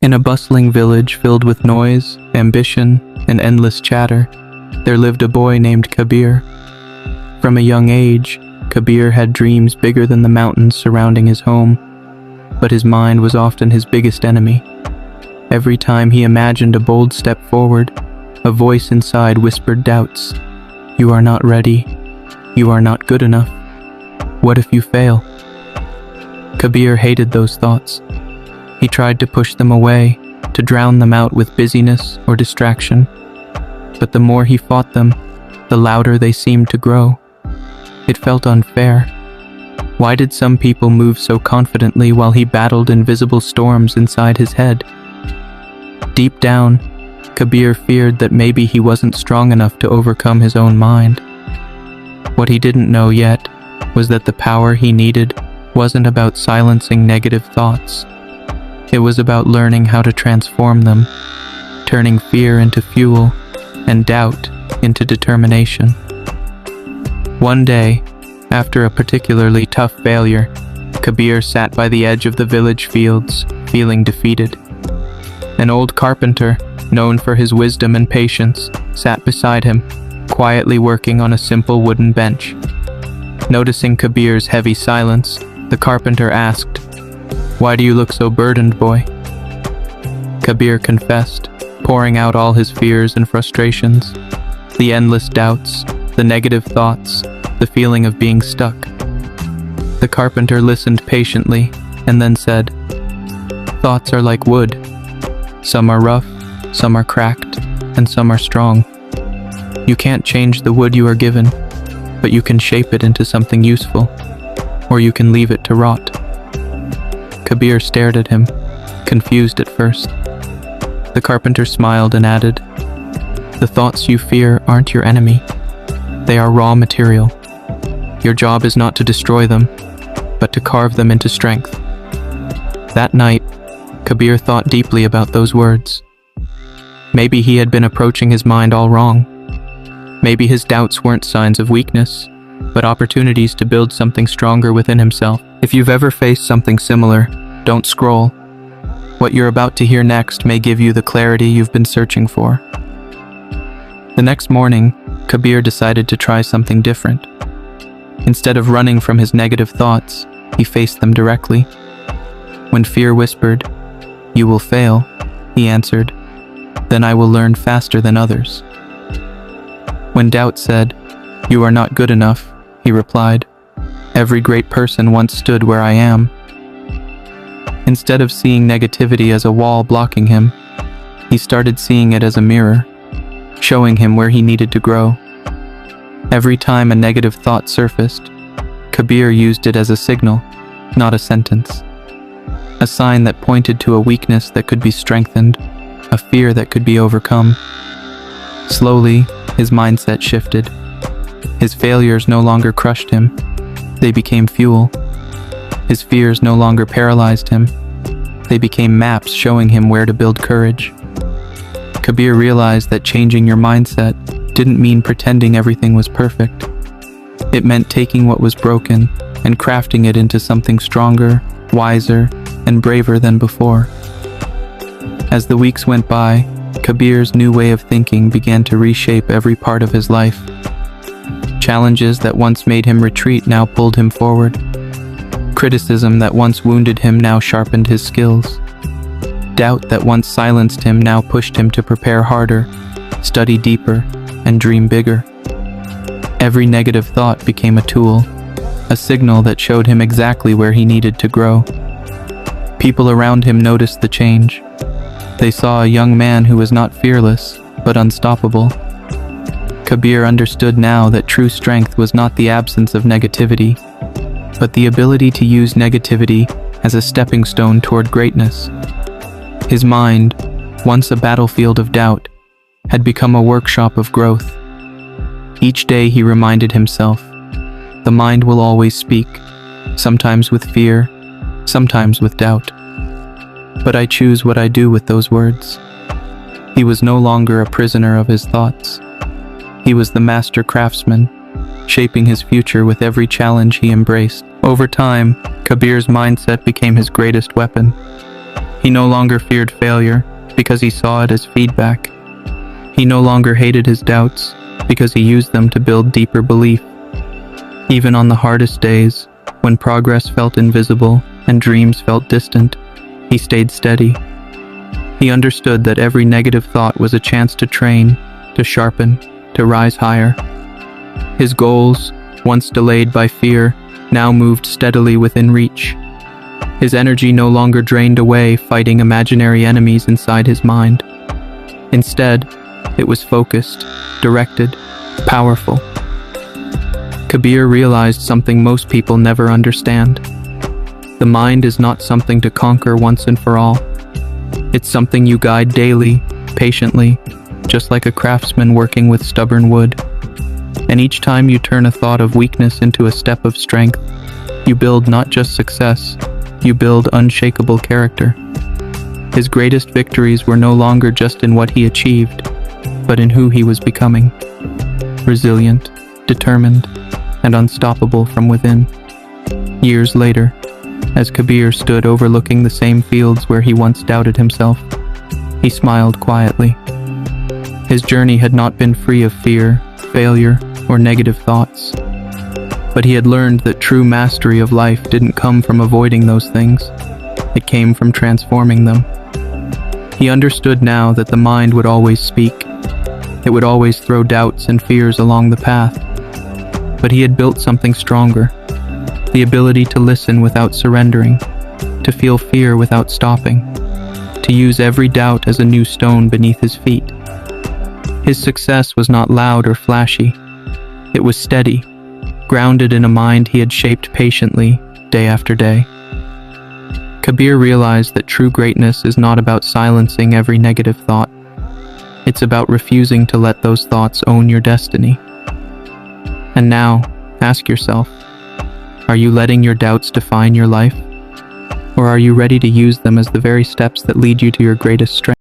In a bustling village filled with noise, ambition, and endless chatter, there lived a boy named Kabir. From a young age, Kabir had dreams bigger than the mountains surrounding his home, but his mind was often his biggest enemy. Every time he imagined a bold step forward, a voice inside whispered doubts. You are not ready. You are not good enough. What if you fail? Kabir hated those thoughts. He tried to push them away, to drown them out with busyness or distraction. But the more he fought them, the louder they seemed to grow. It felt unfair. Why did some people move so confidently while he battled invisible storms inside his head? Deep down, Kabir feared that maybe he wasn't strong enough to overcome his own mind. What he didn't know yet was that the power he needed wasn't about silencing negative thoughts. It was about learning how to transform them, turning fear into fuel and doubt into determination. One day, after a particularly tough failure, Kabir sat by the edge of the village fields, feeling defeated. An old carpenter, known for his wisdom and patience, sat beside him, quietly working on a simple wooden bench. Noticing Kabir's heavy silence, the carpenter asked, "Why do you look so burdened, boy?" Kabir confessed, pouring out all his fears and frustrations, the endless doubts, the negative thoughts, the feeling of being stuck. The carpenter listened patiently and then said, "Thoughts are like wood. Some are rough, some are cracked, and some are strong. You can't change the wood you are given, but you can shape it into something useful, or you can leave it to rot." Kabir stared at him, confused at first. The carpenter smiled and added, "The thoughts you fear aren't your enemy. They are raw material. Your job is not to destroy them, but to carve them into strength." That night, Kabir thought deeply about those words. Maybe he had been approaching his mind all wrong. Maybe his doubts weren't signs of weakness, but opportunities to build something stronger within himself. If you've ever faced something similar, don't scroll. What you're about to hear next may give you the clarity you've been searching for. The next morning, Kabir decided to try something different. Instead of running from his negative thoughts, he faced them directly. When fear whispered, "You will fail," he answered, "Then I will learn faster than others." When doubt said, "You are not good enough," he replied, "Every great person once stood where I am." Instead of seeing negativity as a wall blocking him, he started seeing it as a mirror, showing him where he needed to grow. Every time a negative thought surfaced, Kabir used it as a signal, not a sentence. A sign that pointed to a weakness that could be strengthened, a fear that could be overcome. Slowly, his mindset shifted. His failures no longer crushed him. They became fuel. His fears no longer paralyzed him. They became maps showing him where to build courage. Kabir realized that changing your mindset didn't mean pretending everything was perfect. It meant taking what was broken and crafting it into something stronger, wiser, and braver than before. As the weeks went by, Kabir's new way of thinking began to reshape every part of his life. Challenges that once made him retreat now pulled him forward. Criticism that once wounded him now sharpened his skills. Doubt that once silenced him now pushed him to prepare harder, study deeper, and dream bigger. Every negative thought became a tool, a signal that showed him exactly where he needed to grow. People around him noticed the change. They saw a young man who was not fearless, but unstoppable. Kabir understood now that true strength was not the absence of negativity, but the ability to use negativity as a stepping stone toward greatness. His mind, once a battlefield of doubt, had become a workshop of growth. Each day he reminded himself, the mind will always speak, sometimes with fear, sometimes with doubt. But I choose what I do with those words. He was no longer a prisoner of his thoughts. He was the master craftsman, shaping his future with every challenge he embraced. Over time, Kabir's mindset became his greatest weapon. He no longer feared failure because he saw it as feedback. He no longer hated his doubts because he used them to build deeper belief. Even on the hardest days, when progress felt invisible and dreams felt distant, he stayed steady. He understood that every negative thought was a chance to train, to sharpen, to rise higher. His goals, once delayed by fear, now moved steadily within reach. His energy no longer drained away fighting imaginary enemies inside his mind. Instead, it was focused, directed, powerful. Kabir realized something most people never understand. The mind is not something to conquer once and for all. It's something you guide daily, patiently, just like a craftsman working with stubborn wood. And each time you turn a thought of weakness into a step of strength, you build not just success, you build unshakable character. His greatest victories were no longer just in what he achieved, but in who he was becoming. Resilient, determined, and unstoppable from within. Years later, as Kabir stood overlooking the same fields where he once doubted himself, he smiled quietly. His journey had not been free of fear, failure, or negative thoughts. But he had learned that true mastery of life didn't come from avoiding those things. It came from transforming them. He understood now that the mind would always speak. It would always throw doubts and fears along the path. But he had built something stronger, the ability to listen without surrendering, to feel fear without stopping, to use every doubt as a new stone beneath his feet. His success was not loud or flashy. It was steady, grounded in a mind he had shaped patiently, day after day. Kabir realized that true greatness is not about silencing every negative thought. It's about refusing to let those thoughts own your destiny. And now, ask yourself, are you letting your doubts define your life? Or are you ready to use them as the very steps that lead you to your greatest strength?